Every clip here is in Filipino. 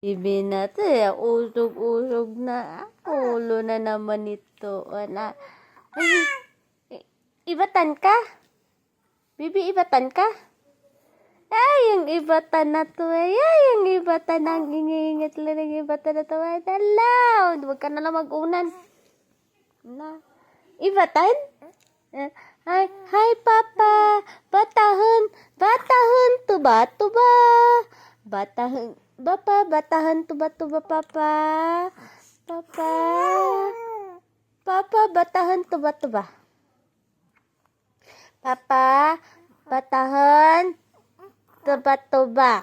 Bibi na to usog-usog na. Ulo na naman ito. Ay, ibatan ka? Bibi, ibatan ka? Ay, yung ibatan na to ay. Ay, yung ibatan na. Ingingit lang yung ibatan na to ay. Dalaw. Huwag ka na lang mag-unan. Na. Ibatan? Hi, Papa. Batahan, tuba. Batahan, tuba, Papa. Papa, batahan, tuba. Papa, batahan, tuba.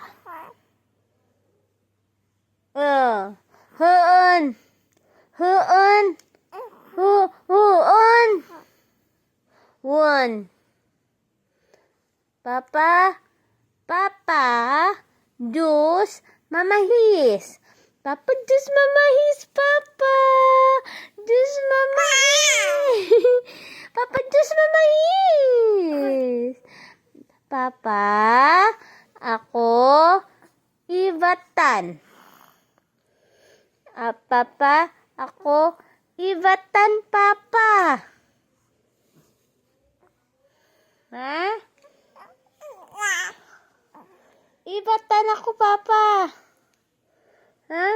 Huon. One. Papa, jus mamahis. Papa, jus mamahis, Papa. Jus mamahis. Papa, jus mamahis. Papa, ako ibatan. Papa, ako ibatan, Papa. Ha? Ibatan ako, Papa. Ha?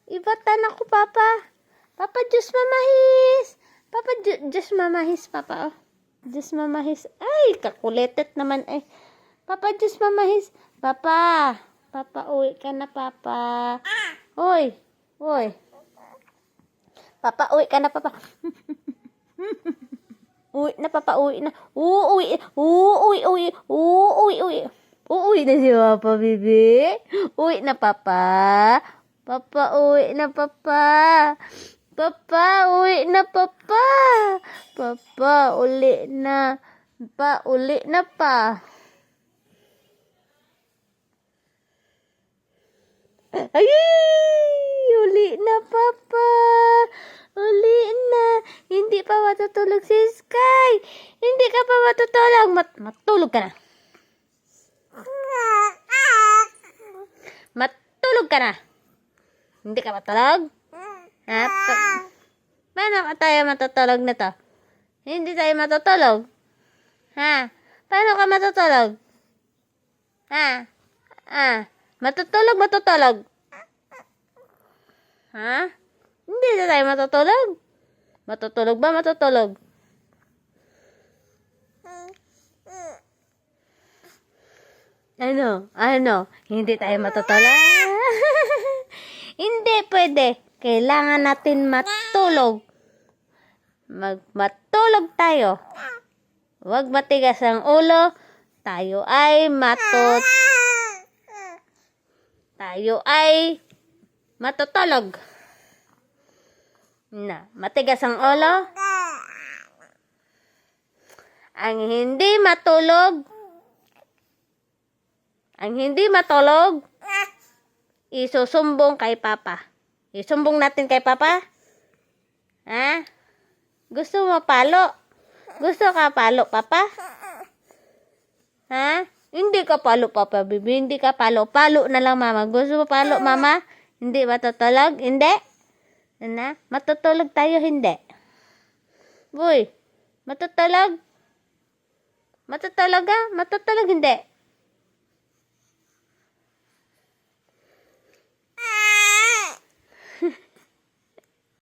Ibatan ako, Papa. Papa, Diyos mamahis. Papa, Diyos mamahis, Papa. Oh. Diyos mamahis. Ay, kakulitit naman eh. Papa, Diyos mamahis. Papa, uwi ka na, Papa. Uy. Papa, uwi ka na, Papa. Uwi na, Papa, uwi na. Uwi na si Papa, Bibi. Uwi na, Papa. Papa, uwi na, Papa. Papa, uwi na, Papa. Papa, uli na. Uli na pa. Ay, uli na, Papa. Uli na. Hindi pa matutulog si Sky. Hindi ka pa matutulog. Matulog ka na. Matulog ka na. Hindi ka matulog? Ha? Paano ka tayo matutulog na to? Hindi tayo matutulog. Ha? Paano ka matutulog? Ha? Matutulog. Ha? Hindi na tayo matutulog. Matutulog ba? Matutulog. Ano? Hindi tayo matutulog? Hindi pwede. Kailangan natin matulog. Matulog tayo. Huwag matigas ang ulo. Tayo ay matutulog. Na, matigas ang ulo. Ang hindi matulog, isusumbong kay Papa. Isumbong natin kay Papa? Ha? Gusto mo palo? Gusto ka palo, Papa? Ha? Hindi ka palo, Papa, Bibi. Hindi ka palo. Palo na lang, Mama. Gusto mo palo, Mama? Hindi matutulog? Hindi? Na? Matutulog tayo, hindi? Boy, matutulog? Matutulog ka? Matutulog, hindi?